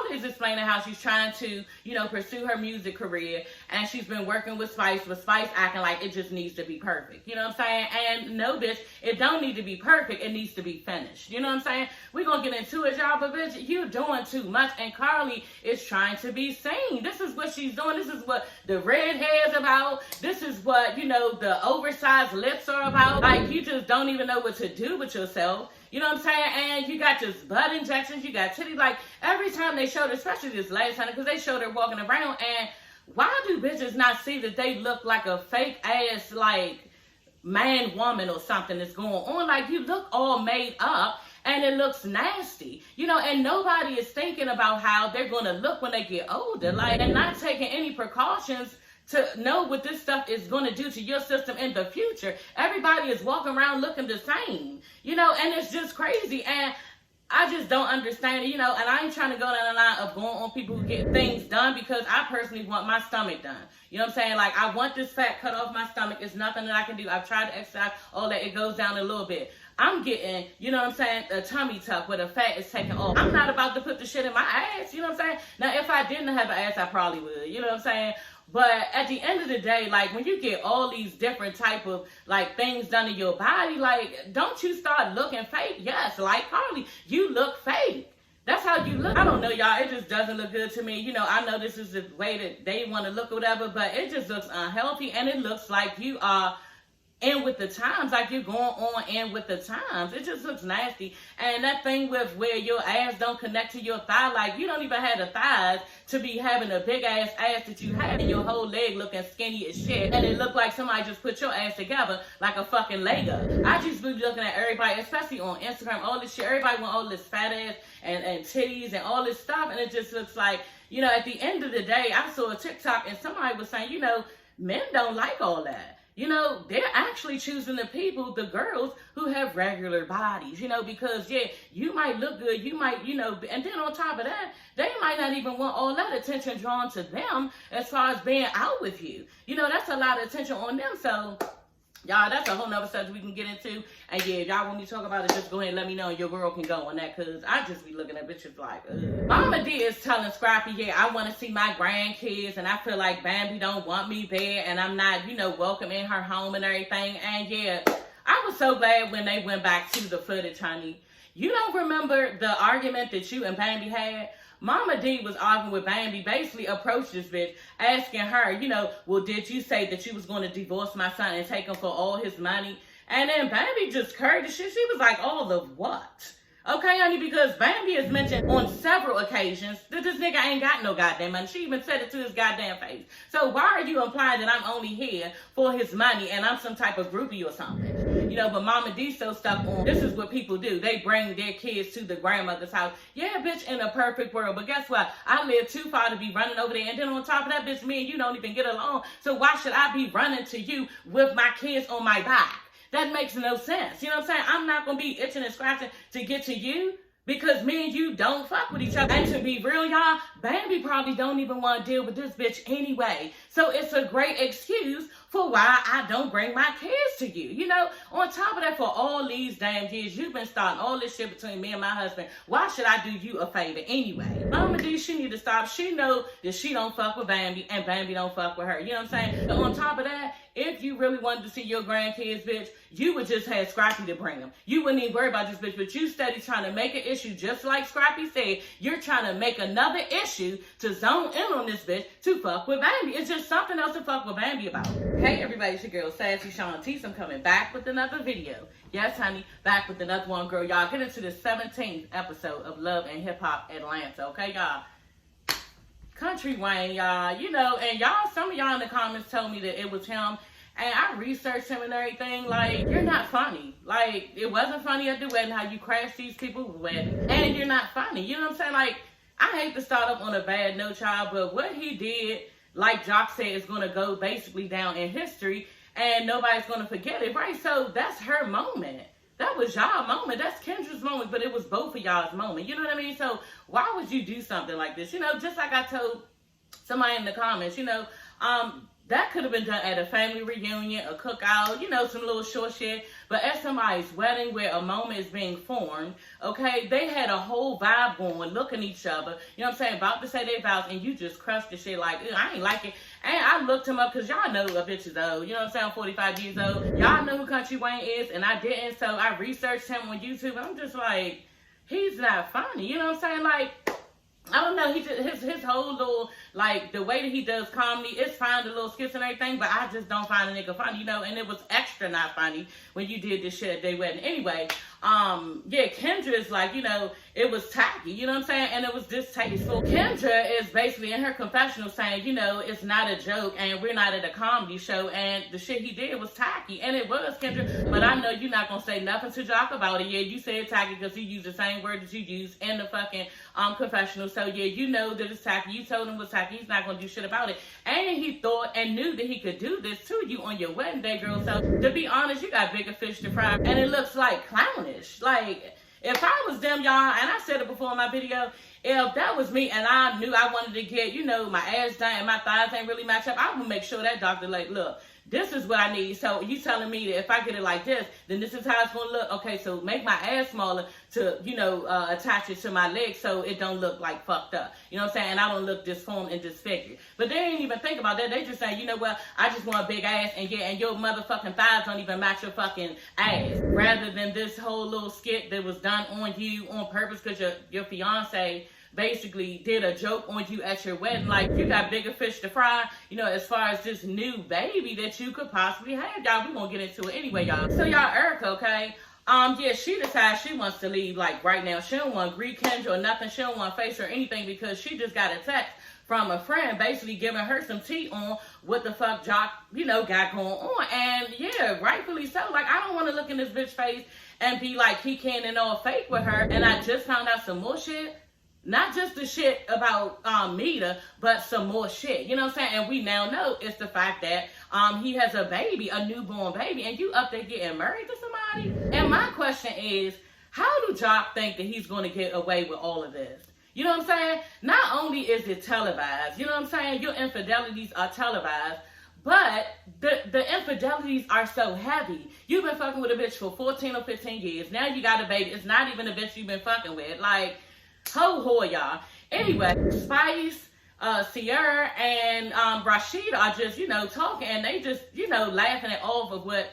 Carly is explaining how she's trying to, pursue her music career, and she's been working with Spice acting like it just needs to be perfect. You know what I'm saying? And no, bitch, it don't need to be perfect. It needs to be finished. You know what I'm saying? We're going to get into it, y'all, but bitch, you're doing too much, and Carly is trying to be seen. This is what she's doing. This is what the red hair's about. This is what, the oversized lips are about. Like, you just don't even know what to do with yourself. You know what I'm saying? And you got just butt injections, you got titties. Like, every time they showed, especially this last time, because they showed her walking around, and why do bitches not see that they look like a fake ass, like, man, woman or something that's going on? Like, you look all made up, and it looks nasty, and nobody is thinking about how they're going to look when they get older, like, and not taking any precautions to know what this stuff is going to do to your system in the future. Everybody is walking around looking the same, and it's just crazy. And I just don't understand it, and I ain't trying to go down the line of going on people who get things done, because I personally want my stomach done. You know what I'm saying? Like, I want this fat cut off my stomach. It's nothing that I can do. I've tried to exercise, all that. It goes down a little bit. I'm getting, a tummy tuck where the fat is taken off. I'm not about to put the shit in my ass, you know what I'm saying? Now, if I didn't have an ass, I probably would, you know what I'm saying? But at the end of the day, like, when you get all these different type of, like, things done to your body, like, don't you start looking fake? Yes, like Carly, you look fake. That's how you look. I don't know, y'all. It just doesn't look good to me. I know this is the way that they want to look or whatever, but it just looks unhealthy, and it looks like you are in with the times, like you're going on in with the times. It just looks nasty. And that thing with where your ass don't connect to your thigh, like, you don't even have the thighs to be having a big ass that you have, and your whole leg looking skinny as shit, and it look like somebody just put your ass together like a fucking Lego. I just be looking at everybody, especially on Instagram, all this shit. Everybody want all this fat ass and titties and all this stuff, and it just looks like, at the end of the day, I saw a TikTok and somebody was saying, men don't like all that. They're actually choosing the girls who have regular bodies, because, yeah, you might look good, you might, and then on top of that, they might not even want all that attention drawn to them as far as being out with you. That's a lot of attention on them, so y'all, that's a whole nother subject we can get into. And yeah, if y'all want me to talk about it, just go ahead and let me know, and your girl can go on that, because I just be looking at bitches like, ugh. Mama D is telling Scrappy, yeah, I want to see my grandkids, and I feel like Bambi don't want me there, and I'm not, welcome in her home and everything. And yeah, I was so glad when they went back to the footage, honey. You don't remember the argument that you and Bambi had? Mama D was arguing with Bambi, basically approached this bitch, asking her, well, did you say that you was going to divorce my son and take him for all his money? And then Bambi just curved the shit. She was like, all of what? Okay, honey, because Bambi has mentioned on several occasions that this nigga ain't got no goddamn money. She even said it to his goddamn face. So why are you implying that I'm only here for his money and I'm some type of groupie or something? But Mama D so stuck on, this is what people do. They bring their kids to the grandmother's house. Yeah, bitch, in a perfect world. But guess what? I live too far to be running over there. And then on top of that, bitch, me and you don't even get along. So why should I be running to you with my kids on my back? That makes no sense. You know what I'm saying? I'm not going to be itching and scratching to get to you, because me and you don't fuck with each other. And to be real, y'all, Bambi probably don't even want to deal with this bitch anyway. So it's a great excuse for why I don't bring my kids to you. On top of that, for all these damn years, you've been starting all this shit between me and my husband. Why should I do you a favor anyway? Mama D, she need to stop. She know that she don't fuck with Bambi, and Bambi don't fuck with her. You know what I'm saying? And on top of that, if you really wanted to see your grandkids, bitch, you would just have Scrappy to bring them. You wouldn't even worry about this bitch, but you steady trying to make an issue, just like Scrappy said. You're trying to make another issue to zone in on this bitch to fuck with Bambi. It's just something else to fuck with Bambi about. Hey everybody, it's your girl Sassy Shantice. I'm coming back with another video. Yes, honey, back with another one, girl. Y'all, get into the 17th episode of Love and Hip Hop Atlanta, okay, y'all? Country Wayne, y'all, and y'all, some of y'all in the comments told me that it was him. And I researched him and everything. Like, you're not funny. Like, it wasn't funny at the wedding how you crashed these people's wedding. And you're not funny. You know what I'm saying? Like, I hate to start up on a bad note, child, but what he did, like Jock said, is going to go basically down in history, and nobody's going to forget it, right? So that's her moment. That was y'all moment. That's Kendra's moment, but it was both of y'all's moment. You know what I mean? So why would you do something like this? Just like I told somebody in the comments, that could have been done at a family reunion, a cookout, you know, some little short shit. But at somebody's wedding where a moment is being formed, okay, they had a whole vibe going, looking at each other, you know what I'm saying, about to say their vows, and you just crushed the shit like, I ain't like it. And I looked him up because y'all know a bitch is old, you know what I'm saying, I'm 45 years old. Y'all know who Country Wayne is, and I didn't, so I researched him on YouTube, and I'm just like, he's not funny, you know what I'm saying, like, I don't know, he just, his whole little, like, the way that he does comedy, it's fine, the little skits and everything, but I just don't find a nigga funny, you know, and it was extra not funny when you did this shit at their wedding. Anyway, yeah, Kendra is like, you know, it was tacky, you know what I'm saying, and it was distasteful. Kendra is basically in her confessional saying, you know, it's not a joke, and we're not at a comedy show, and the shit he did was tacky, and it was, Kendra, but I know you're not gonna say nothing to Jock about it. Yeah, you said tacky because he used the same word that you used in the fucking confessional, so yeah, you know that it's tacky. You told him it was tacky. He's not gonna do shit about it, and he thought and knew that he could do this to you on your wedding day, girl. So to be honest, you got bigger fish to fry, and it looks like clownish. Like, if I was them, y'all, and I said it before in my video, if that was me and I knew I wanted to get, you know, my ass done and my thighs ain't really match up, I would make sure that doctor, like, look, this is what I need. So you telling me that if I get it like this, then this is how it's gonna look. Okay, so make my ass smaller to, you know, attach it to my legs so it don't look like fucked up. You know what I'm saying? And I don't look disformed and disfigured. But they ain't even think about that. They just saying, you know what, I just want a big ass, and yeah, and your motherfucking thighs don't even match your fucking ass. Rather than this whole little skit that was done on you on purpose because your fiance basically did a joke on you at your wedding. Like, you got bigger fish to fry, you know, as far as this new baby that you could possibly have. Y'all, we gonna get into it anyway, y'all. So y'all, Erica, okay, yeah, she decides she wants to leave, like, right now. She don't want to greet Kendra or nothing. She don't want to face her or anything because she just got a text from a friend basically giving her some tea on what the fuck Jock, you know, got going on. And yeah, rightfully so. Like, I don't want to look in this bitch face and be like, he can't and all fake with her. And I just found out some more shit. Not just the shit about Mita, but some more shit. You know what I'm saying? And we now know it's the fact that he has a baby, a newborn baby, and you up there getting married to somebody? And my question is, how do Jock think that he's going to get away with all of this? You know what I'm saying? Not only is it televised, you know what I'm saying? Your infidelities are televised, but the infidelities are so heavy. You've been fucking with a bitch for 14 or 15 years. Now you got a baby. It's not even a bitch you've been fucking with. Like, ho, y'all. Anyway, Spice, Sierra, and Rashida are just, you know, talking, and they just, you know, laughing at all of what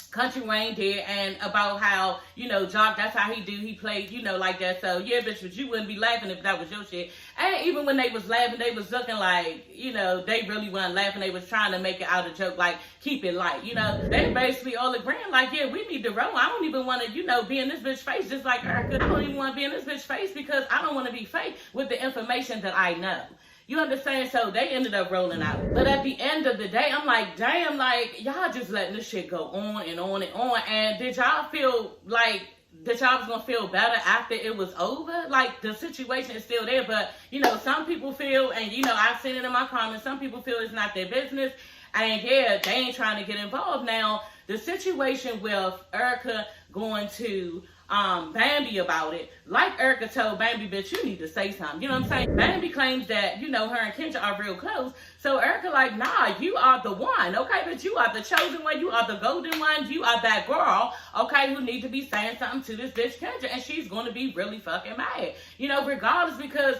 Country Wayne did, and about how, you know, Jock, that's how he do, he played, you know, like that. So yeah, bitch, but you wouldn't be laughing if that was your shit. And even when they was laughing, they was looking like, you know, they really weren't laughing. They was trying to make it out a joke, like, keep it light, you know. They basically all agreeing, like, yeah, we need to roll. I don't even want to, you know, be in this bitch face just like Erica. I don't even want to be in this bitch face because I don't want to be fake with the information that I know. You understand? So they ended up rolling out. But at the end of the day, I'm like, damn, like, y'all just letting this shit go on and on and on. And did y'all feel like that y'all was gonna feel better after it was over? Like, the situation is still there, but, you know, some people feel, and, you know, I've seen it in my comments, some people feel it's not their business. And yeah, they ain't trying to get involved. Now, the situation with Erica going to Bambi about it, like Erica told Bambi, bitch, you need to say something. You know what I'm saying? Bambi claims that, you know, her and Kendra are real close. So Erica like, nah, you are the one, okay? But you are the chosen one. You are the golden one. You are that girl, okay, who need to be saying something to this bitch Kendra. And she's going to be really fucking mad. You know, regardless, because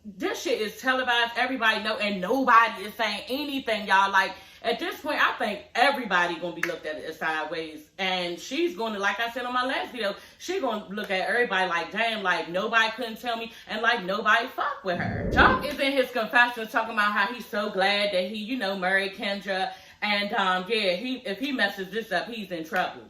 this shit is televised. Everybody know, and nobody is saying anything, y'all. Like, at this point, I think everybody gonna be looked at it sideways, and she's gonna, like I said on my last video, she gonna look at everybody like, damn, like, nobody couldn't tell me, and like, nobody fuck with her. Jock is in his confession talking about how he's so glad that he, you know, married Kendra, and yeah, if he messes this up, he's in trouble.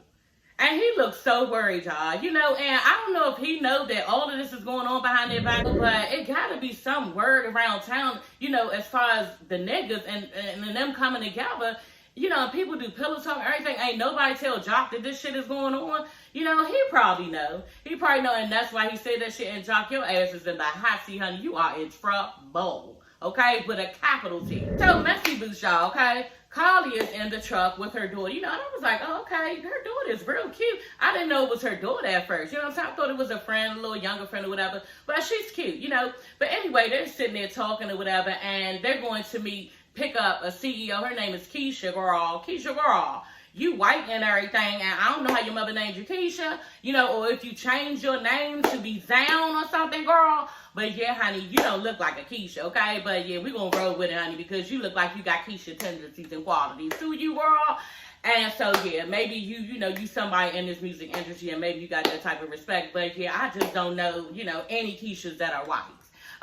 And he looks so worried, y'all. You know, and I don't know if he know that all of this is going on behind their back, but it gotta be some word around town, you know, as far as the niggas and them coming together. You know, people do pillow talk and everything. Ain't nobody tell Jock that this shit is going on. You know, he probably know. He probably know, and that's why he said that shit. And Jock, your ass is in the hot seat, honey. You are in trouble, okay? With a capital T. So, messy boots, y'all, okay? Carly is in the truck with her daughter, you know, and I was like, oh, okay, her daughter is real cute. I didn't know it was her daughter at first, you know what I'm saying? I thought it was a friend, a little younger friend or whatever, but she's cute, you know. But anyway, they're sitting there talking or whatever, and they're going to meet pick up a CEO. Her name is Keisha, girl. Keisha, girl. You white and everything, and I don't know how your mother named you Keisha, you know, or if you change your name to be Zown or something, girl. But yeah, honey, you don't look like a Keisha, okay? But yeah, we gonna roll with it, honey, because you look like you got Keisha tendencies and qualities to you, girl. And so yeah, maybe you know, you somebody in this music industry, and maybe you got that type of respect. But yeah, I just don't know, you know, any Keishas that are white,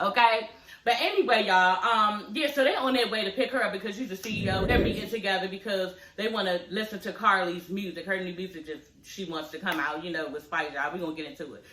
okay? But anyway, y'all, yeah, so they're on their way to pick her up because she's a CEO. They're meeting together because they want to listen to Carly's music. Her new music she wants to come out, you know, with Spice, y'all. We're going to get into it.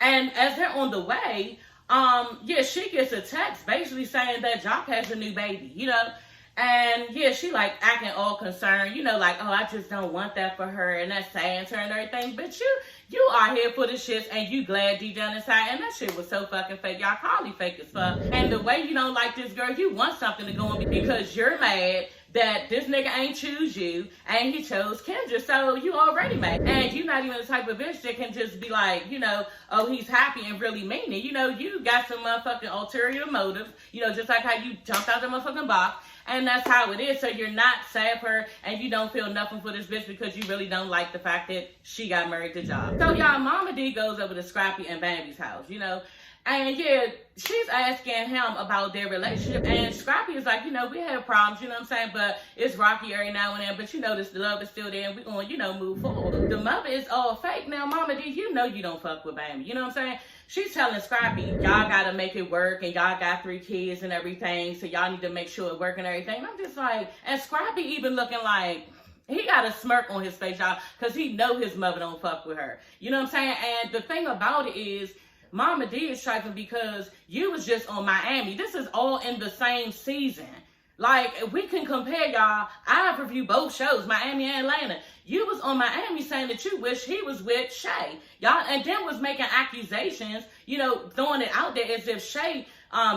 And as they're on the way, yeah, she gets a text basically saying that Jock has a new baby, you know. And yeah, she like acting all concerned, you know, like, oh, I just don't want that for her, and that's saying to her and everything. But you are here for the shits, and you glad deep down inside. And that shit was so fucking fake. Y'all, Carly fake as fuck. And the way you don't like this girl, you want something to go on because you're mad that this nigga ain't choose you and he chose Kendra. So you already mad. And you're not even the type of bitch that can just be like, you know, oh, he's happy and really mean it. You know, you got some motherfucking ulterior motives, you know, just like how you jumped out the motherfucking box. And that's how it is. So you're not sad for her, and you don't feel nothing for this bitch because you really don't like the fact that she got married to Jock. So y'all, Mama D goes over to Scrappy and Bambi's house, you know. And yeah, she's asking him about their relationship. And Scrappy is like, you know, we have problems, you know what I'm saying? But it's rocky every now and then. But you know, the love is still there, and we're going to, you know, move forward. The mother is all fake. Now, Mama D, you know you don't fuck with Bambi. You know what I'm saying? She's telling Scrappy, y'all got to make it work, and y'all got 3 kids and everything. So y'all need to make sure it work and everything. And I'm just like, and Scrappy even looking like, he got a smirk on his face, y'all, because he know his mother don't fuck with her. You know what I'm saying? And the thing about it is, Mama D is trifling because you was just on Miami. This is all in the same season. Like, if we can compare, y'all, I've reviewed both shows, Miami and Atlanta. You was on Miami saying that you wish he was with Shay. Y'all, and then was making accusations, you know, throwing it out there as if Shay,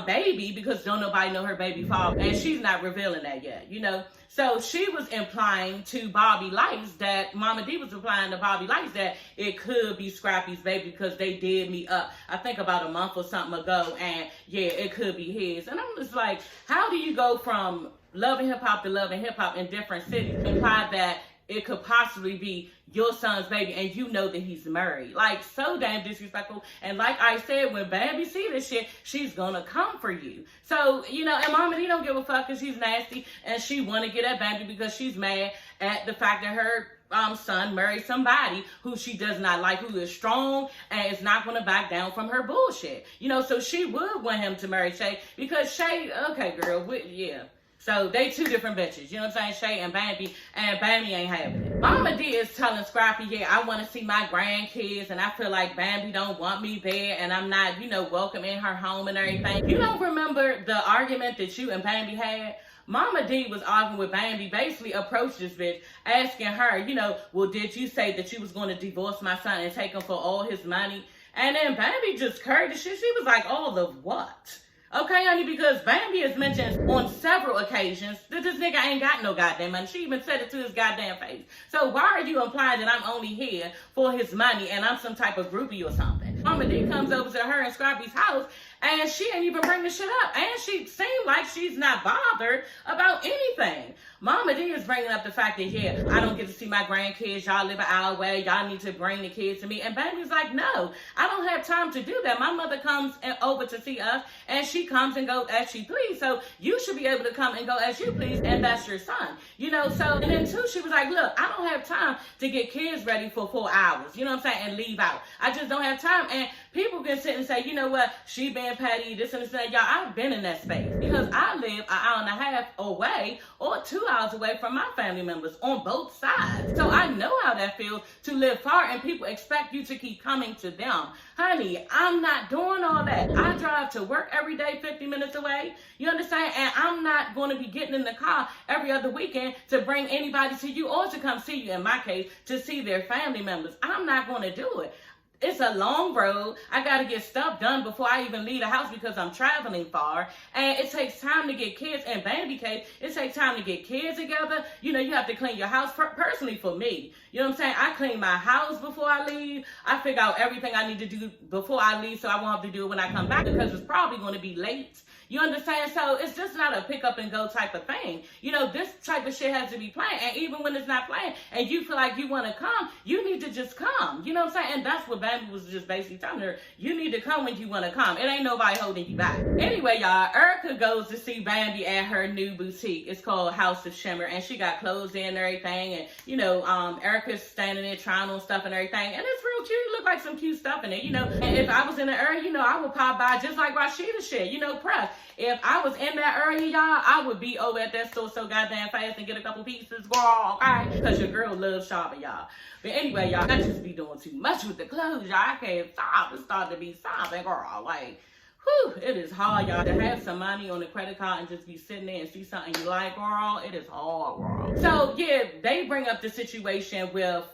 baby, because don't nobody know her baby father. And she's not revealing that yet, you know. So she was implying to Bobby Lights that, Mama D was implying to Bobby Lights that it could be Scrappy's baby because they did meet up, I think about a month or something ago, and yeah, it could be his. And I'm just like, how do you go from loving hip-hop to loving hip-hop in different cities? Imply that it could possibly be your son's baby, and you know that he's married. Like, so damn disrespectful. And like I said, when Bambi see this shit, she's gonna come for you. So, you know, and Mama D don't give a fuck because she's nasty, and she want to get at Bambi because she's mad at the fact that her son married somebody who she does not like, who is strong and is not going to back down from her bullshit. You know, so she would want him to marry Shay because Shay, okay, girl, yeah. So they 2 different bitches, you know what I'm saying? Shay and Bambi ain't having it. Mama D is telling Scrappy, yeah, I want to see my grandkids, and I feel like Bambi don't want me there, and I'm not, you know, welcome in her home and everything. You don't remember the argument that you and Bambi had? Mama D was arguing with Bambi, basically approached this bitch, asking her, you know, well, did you say that you was going to divorce my son and take him for all his money? And then Bambi just curried the shit. She was like, all of what? Okay, honey, because Bambi has mentioned on several occasions that this nigga ain't got no goddamn money. She even said it to his goddamn face. So why are you implying that I'm only here for his money and I'm some type of groupie or something? Mama D comes over to her and Scrappy's house, and she ain't even bring the shit up. And she seemed like she's not bothered about anything. Mama D is bringing up the fact that, yeah, I don't get to see my grandkids. Y'all live an hour away. Y'all need to bring the kids to me. And Baby's like, no, I don't have time to do that. My mother comes over to see us, and she comes and goes as she please. So you should be able to come and go as you please, and that's your son. You know, so, and then too, she was like, look, I don't have time to get kids ready for 4 hours. You know what I'm saying? And leave out. I just don't have time. And people can sit and say, you know what, she been petty, this and that. Y'all, I've been in that space because I live an hour and a half away or 2 hours away from my family members on both sides. So I know how that feels to live far and people expect you to keep coming to them. Honey, I'm not doing all that. I drive to work every day 50 minutes away. You understand? And I'm not going to be getting in the car every other weekend to bring anybody to you or to come see you, in my case, to see their family members. I'm not going to do it. it's a long road. I got to get stuff done before I even leave the house because I'm traveling far. And it takes time to get kids. And Bambi case, it takes time to get kids together. You know, you have to clean your house. Personally, for me, you know what I'm saying? I clean my house before I leave. I figure out everything I need to do before I leave so I won't have to do it when I come back because it's probably going to be late. You understand? So it's just not a pick up and go type of thing. You know, this type of shit has to be planned. And even when it's not planned and you feel like you want to come, you need to just come. You know what I'm saying? And that's what Bambi was just basically telling her. You need to come when you want to come. It ain't nobody holding you back. Anyway, y'all, Erica goes to see Bambi at her new boutique. It's called House of Shimmer. And she got clothes in and everything. And, you know, Erica's standing there trying on stuff and everything. And it's real cute. It look like some cute stuff in it, you know. And if I was in the area, you know, I would pop by just like Rashida shit, you know, press. If I was in that area, y'all, I would be over at that store so goddamn fast and get a couple pieces, girl, okay? Because your girl loves shopping, y'all. But anyway, y'all, I just be doing too much with the clothes, y'all. I can't stop. It's starting to be something, girl. Like, whew, it is hard, y'all, to have some money on the credit card and just be sitting there and see something you like, girl. It is hard, girl. So, yeah, they bring up the situation with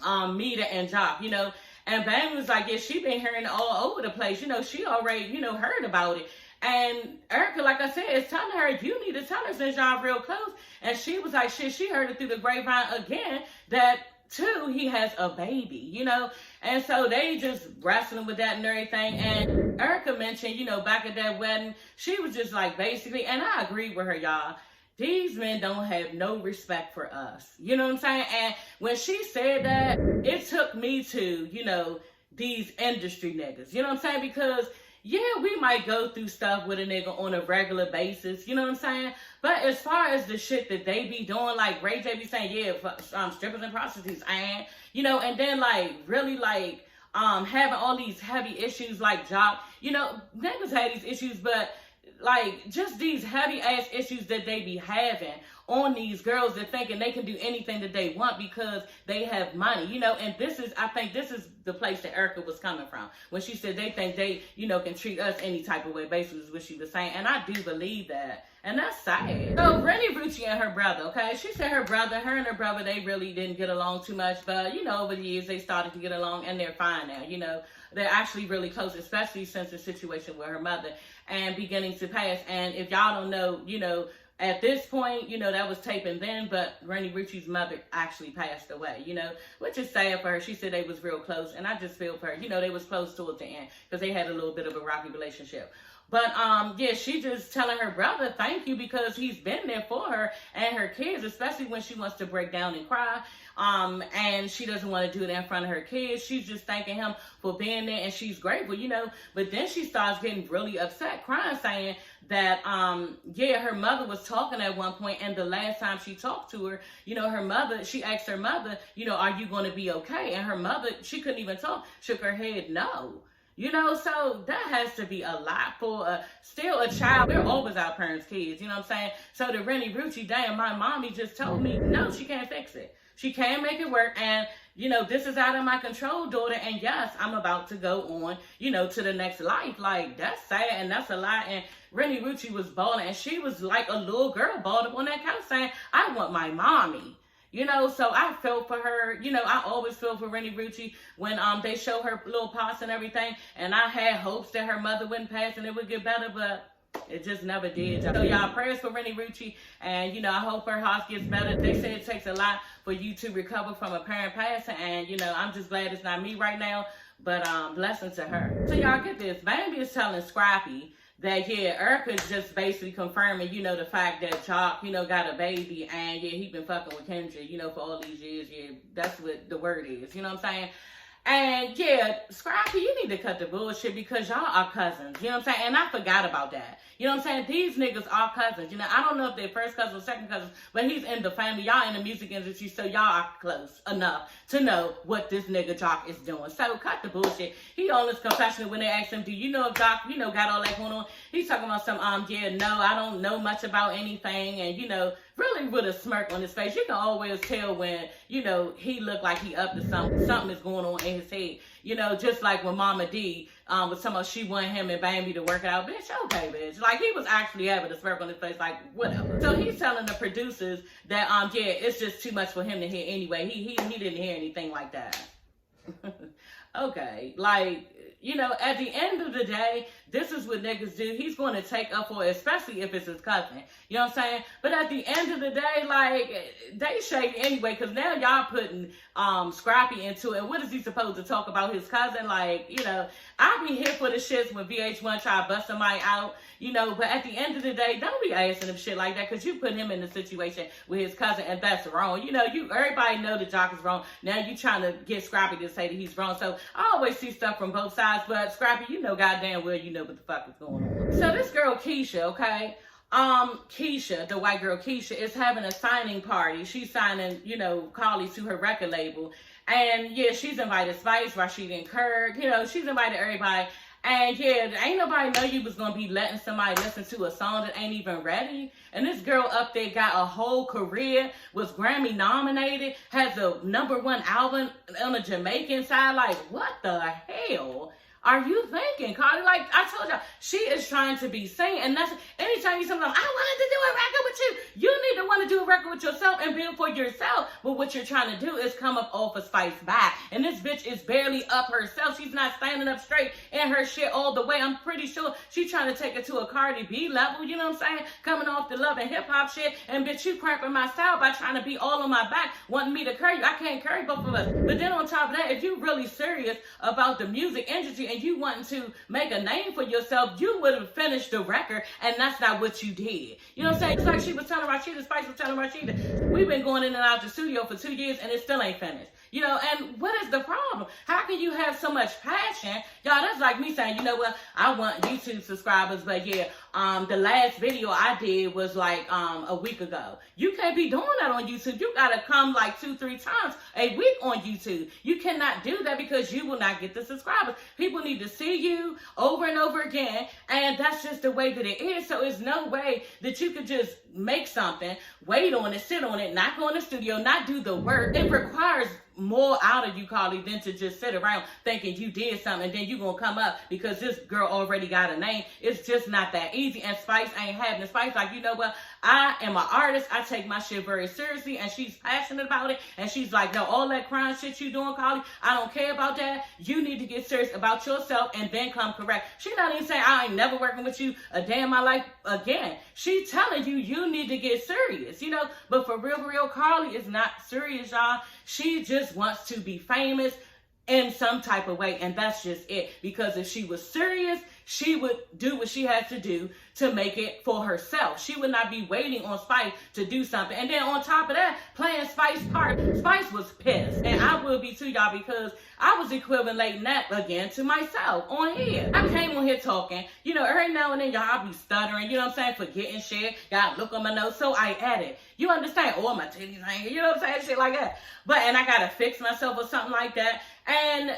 Mita and Jock, you know. And Bam was like, yeah, she been hearing it all over the place. You know, she already, you know, heard about it. And Erica, like I said, is telling her, you need to tell her since y'all real close. And she was like, shit, she heard it through the grapevine again that, too, he has a baby, you know. And so they just wrestling with that and everything. And Erica mentioned, you know, back at that wedding, she was just like, basically, and I agree with her, y'all. These men don't have no respect for us. You know what I'm saying? And when she said that, it took me to, you know, these industry niggas. You know what I'm saying? Because yeah, we might go through stuff with a nigga on a regular basis, you know what I'm saying? But as far as the shit that they be doing, like Ray J be saying, yeah, strippers and prostitutes, and, you know, and then like really like having all these heavy issues like job, you know, niggas have these issues, but like just these heavy ass issues that they be having on these girls that thinking they can do anything that they want because they have money, you know. And this is, I think this is the place that Erica was coming from when she said they think they, you know, can treat us any type of way, basically is what she was saying. And I do believe that. And that's sad. So Rennie Rucci and her brother, okay? She said her and her brother, they really didn't get along too much. But, you know, over the years, they started to get along and they're fine now, you know. They're actually really close, especially since the situation with her mother and beginning to pass. And if y'all don't know, you know, at this point, you know, that was taping then, but Rennie Rucci's mother actually passed away, you know, which is sad for her. She said they was real close, and I just feel for her. You know, they was close towards the end because they had a little bit of a rocky relationship. But, yeah, she just telling her brother thank you because he's been there for her and her kids, especially when she wants to break down and cry. And she doesn't want to do it in front of her kids. She's just thanking him for being there and she's grateful, you know. But then she starts getting really upset, crying, saying that, yeah, her mother was talking at one point, and the last time she talked to her, you know, her mother, she asked her mother, you know, are you going to be okay? And her mother, she couldn't even talk, shook her head, no. You know, so that has to be a lot for still a child. We're always our parents' kids, you know what I'm saying? So the Rennie Rucci, damn, my mommy just told me, no, she can't fix it. She can't make it work. And, you know, this is out of my control, daughter. And yes, I'm about to go on, you know, to the next life. Like, that's sad and that's a lot. And Rennie Rucci was bawling. And she was like a little girl balled up on that couch saying, I want my mommy. You know, so I felt for her. You know, I always feel for Rennie Rucci when they show her little pots and everything. And I had hopes that her mother wouldn't pass and it would get better, but it just never did. So y'all, prayers for Rennie Rucci. And, you know, I hope her heart gets better. They say it takes a lot for you to recover from a parent passing. And, you know, I'm just glad it's not me right now. But blessings to her. So y'all get this. Bambi is telling Scrappy that, yeah, Erica's just basically confirming, you know, the fact that Jock, you know, got a baby, and, yeah, he been fucking with Kendra, you know, for all these years. Yeah, that's what the word is, you know what I'm saying? And, yeah, Scrappy, you need to cut the bullshit because y'all are cousins, you know what I'm saying? And I forgot about that. You know what I'm saying? These niggas are cousins. You know, I don't know if they're first cousins or second cousins, but he's in the family. Y'all in the music industry, so y'all are close enough to know what this nigga Jock is doing. So cut the bullshit. He on this confessional when they asked him, do you know if Jock, you know, got all that going on? He's talking about some, yeah, no, I don't know much about anything. And, you know, really with a smirk on his face. You can always tell when, you know, he looked like he up to something. Something is going on in his head. You know, just like when Mama D was talking about she wanted him and Bambi to work it out. Bitch, okay, bitch. Like, he was actually having a smirk on his face, like, whatever. So he's telling the producers that, yeah, it's just too much for him to hear anyway. He didn't hear anything like that. Okay, like, you know, at the end of the day, this is what niggas do. He's going to take up for it, especially if it's his cousin. You know what I'm saying? But at the end of the day, like, they shady anyway, because now y'all putting Scrappy into it. What is he supposed to talk about his cousin? Like, you know, I be here for the shits when VH1 try to bust somebody out, you know, but at the end of the day, don't be asking him shit like that, because you put him in a situation with his cousin, and that's wrong. You know, everybody know the Jock is wrong. Now you trying to get Scrappy to say that he's wrong. So I always see stuff from both sides, but Scrappy, you know goddamn well you know what the fuck is going on. So this girl Keisha, okay? Keisha, the white girl Keisha, is having a signing party. She's signing, you know, Carly to her record label. And yeah, she's invited Spice, Rashida, and Kirk. You know, she's invited everybody. And yeah, ain't nobody know you was gonna be letting somebody listen to a song that ain't even ready. And this girl up there got a whole career, was Grammy nominated, has a #1 album on the Jamaican side. Like, what the hell are you thinking, Cardi? Like I told y'all, she is trying to be seen, and that's anytime you say, I wanted to do a record with you. You need to want to do a record with yourself and build for yourself. But what you're trying to do is come up off of Spice back, and this bitch is barely up herself. She's not standing up straight in her shit all the way. I'm pretty sure she's trying to take it to a Cardi B level. You know what I'm saying? Coming off the Love and Hip Hop shit, and bitch, you cramping my style by trying to be all on my back, wanting me to curry you. I can't curry both of us. But then on top of that, if you really serious about the music industry and you wanting to make a name for yourself, you would have finished the record, and that's not what you did. You know what I'm saying? It's like she was telling Rashida, Spice was telling Rashida, we've been going in and out the studio for 2 years and it still ain't finished. You know, and what is the problem? How can you have so much passion? Y'all, that's like me saying, you know what, I want YouTube subscribers, but yeah, the last video I did was like a week ago. You can't be doing that on YouTube. You gotta come like 2-3 times a week on YouTube. You cannot do that because you will not get the subscribers. People need to see you over and over again, and that's just the way that it is. So it's no way that you could just make something, wait on it, sit on it, not go in the studio, not do the work. It requires more out of you, Carly, than to just sit around thinking you did something and then you gonna come up because this girl already got a name. It's just not that easy, and Spice ain't having it. Spice like, you know what, I am an artist, I take my shit very seriously, and she's passionate about it, and she's like, no, all that crying shit you doing, Carly, I don't care about that. You need to get serious about yourself and then come correct. She not even saying I ain't never working with you a day in my life again. She telling you you need to get serious, you know. But for real, Carly is not serious, y'all. She just wants to be famous in some type of way, and that's just it. Because if she was serious, she would do what she has to do to make it for herself. She would not be waiting on Spice to do something. And then on top of that, playing Spice's part, Spice was pissed. And I will be too, y'all, because I was equivalating that again to myself on here. I came on here talking, you know, every now and then, y'all, I be stuttering, you know what I'm saying, forgetting shit. Y'all look on my nose, so I edit. You understand? Oh, my titties hanging, you know what I'm saying, shit like that. But, and I gotta fix myself or something like that. And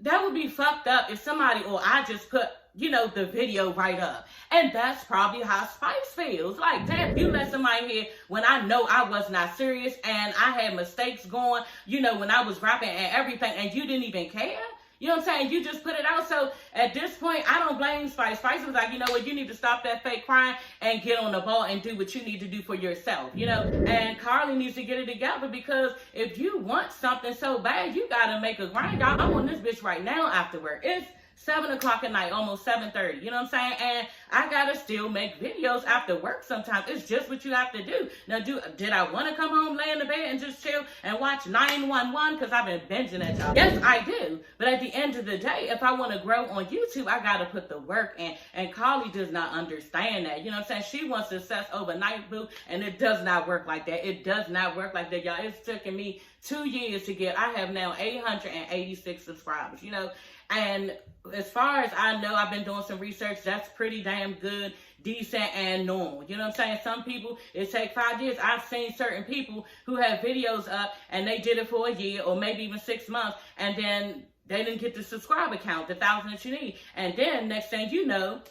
that would be fucked up if somebody, or I just put, you know, the video right up. And that's probably how Spice feels. Like, damn, you let somebody hear when I know I was not serious and I had mistakes going, you know, when I was rapping and everything, and you didn't even care? You know what I'm saying? You just put it out. So at this point, I don't blame Spice. Spice was like, you know what? You need to stop that fake crying and get on the ball and do what you need to do for yourself, you know? And Carly needs to get it together, because if you want something so bad, you got to make a grind. Y'all, I'm on this bitch right now after work. It's 7 o'clock at night, almost 7:30, you know what I'm saying? And I gotta still make videos after work sometimes. It's just what you have to do. Now, did I want to come home, lay in the bed, and just chill and watch 911? Because I've been binging at y'all. Yes, I do. But at the end of the day, if I want to grow on YouTube, I gotta put the work in. And Carly does not understand that. You know what I'm saying? She wants success overnight, boo, and it does not work like that. It does not work like that, y'all. It's taken me 2 years to get. I have now 886 subscribers, you know? And as far as I know, I've been doing some research. That's pretty damn good, decent, and normal. You know what I'm saying? Some people, it takes 5 years. I've seen certain people who have videos up and they did it for a year or maybe even 6 months, and then they didn't get the subscriber count, the 1,000 that you need. And then next thing you know,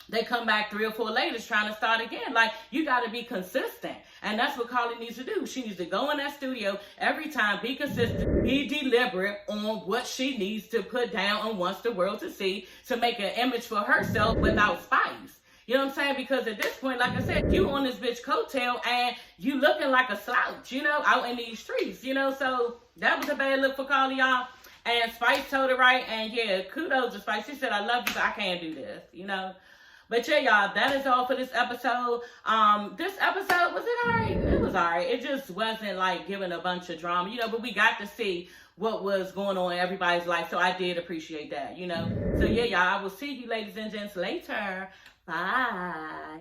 they come back 3 or 4 later trying to start again. Like, you got to be consistent. And that's what Carly needs to do. She needs to go in that studio every time, be consistent, be deliberate on what she needs to put down and wants the world to see to make an image for herself without Spice. You know what I'm saying? Because at this point, like I said, you on this bitch coattail and you looking like a slouch, you know, out in these streets, you know? So that was a bad look for Carly, y'all. And Spice told her right, and yeah, kudos to Spice. She said, I love you, but I can't do this, you know? But yeah, y'all, that is all for this episode. This episode, was it alright? It was alright. It just wasn't like giving a bunch of drama, you know, but we got to see what was going on in everybody's life. So I did appreciate that, you know. So yeah, y'all, I will see you ladies and gents later. Bye.